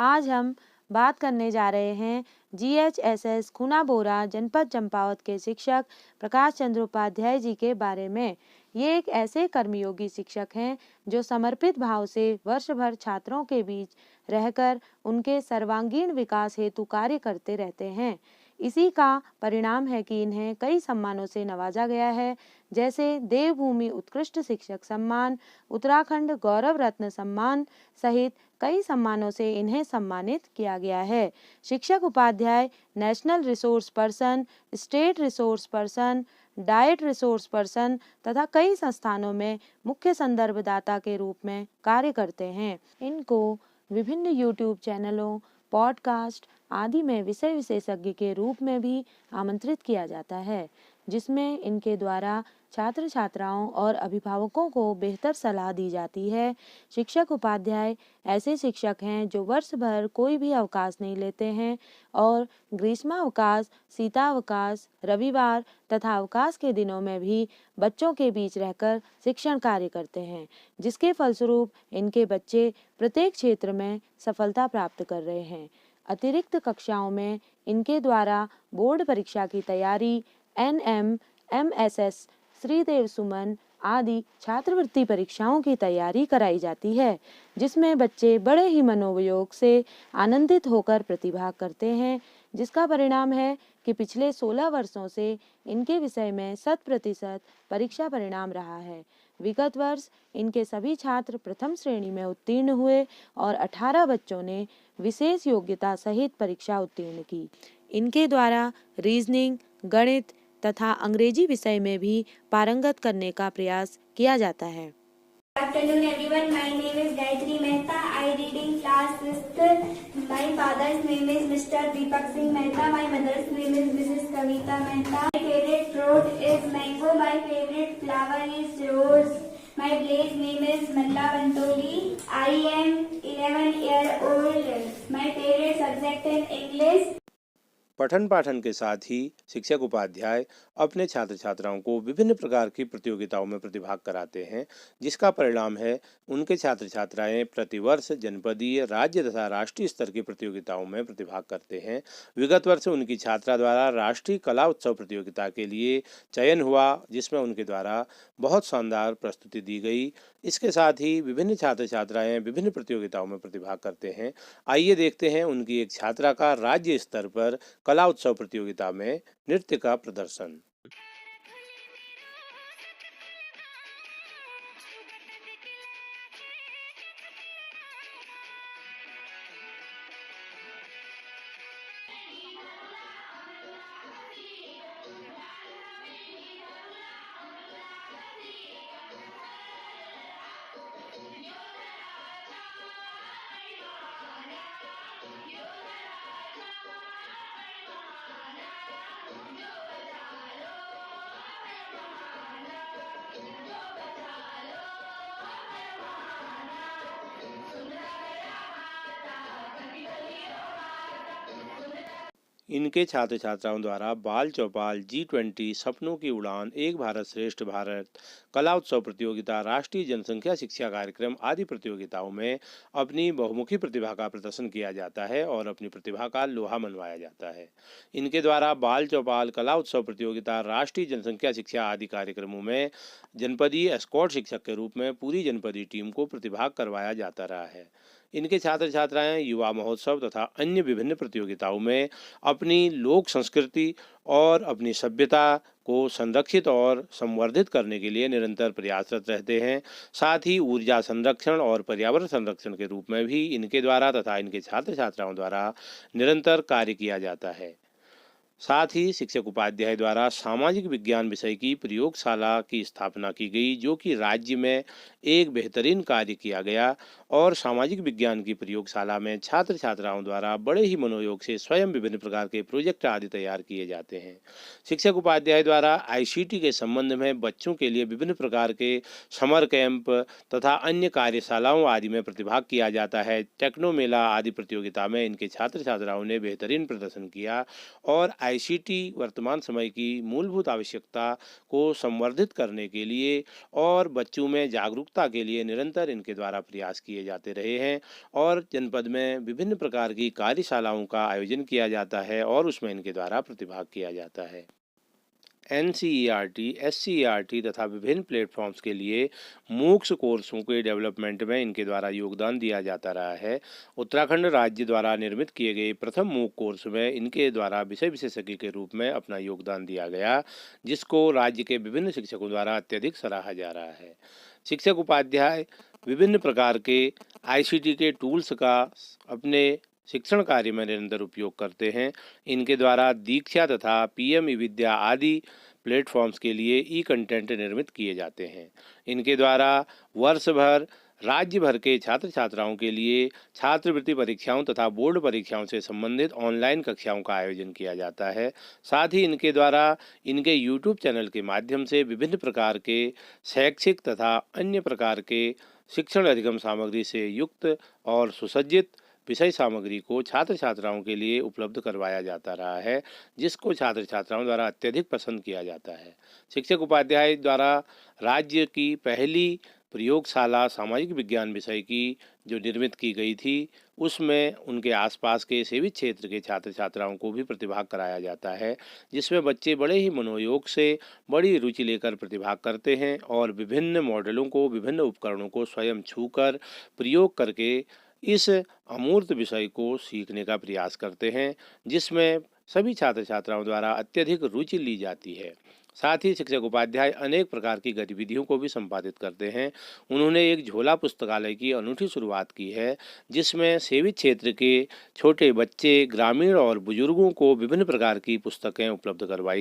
आज हम बात करने जा रहे हैं जीएचएसएस खूनाबोरा जनपद चंपावत के शिक्षक प्रकाश चंद्र उपाध्याय जी के बारे में। ये एक ऐसे कर्मयोगी शिक्षक हैं जो समर्पित भाव से वर्ष भर छात्रों के बीच रहकर उनके सर्वांगीण विकास हेतु कार्य करते रहते हैं। इसी का परिणाम है कि इन्हें कई सम्मानों से नवाजा गया है, जैसे देवभूमि उत्कृष्ट शिक्षक सम्मान, उत्तराखंड गौरव रत्न सम्मान सहित कई सम्मानों से इन्हें सम्मानित किया गया है। शिक्षक उपाध्याय national resource person, state resource person, DIET resource person तथा कई संस्थानों में मुख्य संदर्भदाता के रूप में कार्य करते हैं। इनको विभिन्न यूट्यूब चैनलों, पॉडकास्ट आदि में विषय विशेषज्ञ के रूप में भी आमंत्रित किया जाता है, जिसमें इनके द्वारा छात्र छात्राओं और अभिभावकों को बेहतर सलाह दी जाती है। शिक्षक उपाध्याय ऐसे शिक्षक हैं जो वर्ष भर कोई भी अवकाश नहीं लेते हैं और ग्रीष्मावकाश, शीतावकाश, रविवार तथा अवकाश के दिनों में भी बच्चों के बीच रहकर शिक्षण कार्य करते हैं, जिसके फलस्वरूप इनके बच्चे प्रत्येक क्षेत्र में सफलता प्राप्त कर रहे हैं। अतिरिक्त कक्षाओं में इनके द्वारा बोर्ड परीक्षा की तैयारी, एनएम, एमएसएस, श्रीदेव सुमन आदि छात्रवृत्ति परीक्षाओं की तैयारी कराई जाती है, जिसमें बच्चे बड़े ही मनोयोग से आनंदित होकर प्रतिभाग करते हैं, जिसका परिणाम है कि पिछले 16 वर्षों से इनके विषय में 100% परीक्षा परिणाम रहा है। विगत वर्ष इनके सभी छात्र प्रथम श्रेणी में उत्तीर्ण हुए और 18 बच्चों ने विशेष योग्यता सहित परीक्षा उत्तीर्ण की। इनके द्वारा रीजनिंग, गणित तथा अंग्रेजी विषय में भी पारंगत करने का प्रयास किया जाता है। Good afternoon everyone, my name is Gayatri Mehta. I read in class 5th. My father's name is Mr. Deepak Singh Mehta. My mother's name is Mrs. Kavita Mehta. My favorite fruit is mango. My favorite flower is rose. My village name is Malla Bantoli. I am 11 years old. My favorite subject is English. पठन पाठन के साथ ही शिक्षक उपाध्याय अपने छात्र छात्राओं को विभिन्न प्रकार की प्रतियोगिताओं में प्रतिभाग कराते हैं, जिसका परिणाम है उनके छात्र छात्राएं प्रतिवर्ष जनपदीय, राज्य तथा राष्ट्रीय स्तर की प्रतियोगिताओं में प्रतिभाग करते हैं। विगत वर्ष उनकी छात्रा द्वारा राष्ट्रीय कला उत्सव प्रतियोगिता के लिए चयन हुआ, जिसमें उनके द्वारा बहुत शानदार प्रस्तुति दी गई। इसके साथ ही विभिन्न छात्र छात्राएं विभिन्न प्रतियोगिताओं में प्रतिभाग करते हैं। आइए देखते हैं उनकी एक छात्रा का राज्य स्तर पर कला उत्सव प्रतियोगिता में नृत्य का प्रदर्शन। इनके छात्र छात्राओं द्वारा बाल चौपाल, G20, सपनों की उड़ान, एक भारत श्रेष्ठ भारत, कला उत्सव प्रतियोगिता, राष्ट्रीय जनसंख्या शिक्षा कार्यक्रम आदि प्रतियोगिताओं में अपनी बहुमुखी प्रतिभा का प्रदर्शन किया जाता है और अपनी प्रतिभा का लोहा मनवाया जाता है। इनके द्वारा बाल चौपाल, कला उत्सव प्रतियोगिता, राष्ट्रीय जनसंख्या शिक्षा आदि कार्यक्रमों में जनपदीय एस्कॉर्ट शिक्षक के रूप में पूरी जनपदीय टीम को प्रतिभाग करवाया जाता रहा है। इनके छात्र छात्राएं युवा महोत्सव तथा अन्य विभिन्न प्रतियोगिताओं में अपनी लोक संस्कृति और अपनी सभ्यता को संरक्षित और संवर्धित करने के लिए निरंतर प्रयासरत रहते हैं। साथ ही ऊर्जा संरक्षण और पर्यावरण संरक्षण के रूप में भी इनके द्वारा तथा इनके छात्र छात्राओं द्वारा निरंतर कार्य किया जाता है। साथ ही शिक्षक उपाध्याय द्वारा सामाजिक विज्ञान विषय की प्रयोगशाला की स्थापना की गई, जो कि राज्य में एक बेहतरीन कार्य किया गया और सामाजिक विज्ञान की प्रयोगशाला में छात्र छात्राओं द्वारा बड़े ही मनोयोग से स्वयं विभिन्न प्रकार के प्रोजेक्ट आदि तैयार किए जाते हैं। शिक्षक उपाध्याय द्वारा ICT के संबंध में बच्चों के लिए विभिन्न प्रकार के समर कैंप तथा अन्य कार्यशालाओं आदि में प्रतिभाग किया जाता है। टेक्नो मेला आदि प्रतियोगिता में इनके छात्र छात्राओं ने बेहतरीन प्रदर्शन किया और ICT वर्तमान समय की मूलभूत आवश्यकता को संवर्धित करने के लिए और बच्चों में जागरूकता के लिए निरंतर इनके द्वारा प्रयास किए किए जाते रहे हैं और जनपद में विभिन्न प्रकार की कार्यशालाओं का आयोजन किया जाता है और उसमें इनके द्वारा प्रतिभाग किया जाता है। NCERT, SCERT तथा विभिन्न प्लेटफॉर्म्स के लिए मूक्स कोर्सों के डेवलपमेंट में इनके द्वारा योगदान दिया जाता रहा है। उत्तराखंड राज्य द्वारा निर्मित किए गए प्रथम मूक कोर्स में इनके द्वारा विषय विशेषज्ञ के रूप में अपना योगदान दिया गया, जिसको राज्य के विभिन्न शिक्षकों द्वारा अत्यधिक सराहा जा रहा है। शिक्षक उपाध्याय विभिन्न प्रकार के ICT के टूल्स का अपने शिक्षण कार्य में निरंतर उपयोग करते हैं। इनके द्वारा दीक्षा तथा PM विद्या आदि प्लेटफॉर्म्स के लिए कंटेंट निर्मित किए जाते हैं। इनके द्वारा वर्ष भर राज्य भर के छात्र छात्राओं के लिए छात्रवृत्ति परीक्षाओं तथा बोर्ड परीक्षाओं से संबंधित ऑनलाइन कक्षाओं का आयोजन किया जाता है। साथ ही इनके द्वारा इनके YouTube चैनल के माध्यम से विभिन्न प्रकार के शैक्षिक तथा अन्य प्रकार के शिक्षण अधिगम सामग्री से युक्त और सुसज्जित विषय सामग्री को छात्र छात्राओं के लिए उपलब्ध करवाया जाता रहा है, जिसको छात्र छात्राओं द्वारा अत्यधिक पसंद किया जाता है। शिक्षक उपाध्याय द्वारा राज्य की पहली प्रयोगशाला सामाजिक विज्ञान विषय की जो निर्मित की गई थी, उसमें उनके आसपास के सेवित क्षेत्र के छात्र छात्राओं को भी प्रतिभाग कराया जाता है, जिसमें बच्चे बड़े ही मनोयोग से बड़ी रुचि लेकर प्रतिभाग करते हैं और विभिन्न मॉडलों को, विभिन्न उपकरणों को स्वयं छूकर प्रयोग करके इस अमूर्त विषय को सीखने का प्रयास करते हैं, जिसमें सभी छात्र छात्राओं द्वारा अत्यधिक रुचि ली जाती है। साथ ही शिक्षक उपाध्याय अनेक प्रकार की गतिविधियों को भी संपादित करते हैं। उन्होंने एक झोला पुस्तकालय की अनूठी शुरुआत की है, जिसमें सेवित क्षेत्र के छोटे बच्चे, ग्रामीण और बुजुर्गों को विभिन्न प्रकार की पुस्तकें उपलब्ध करवाई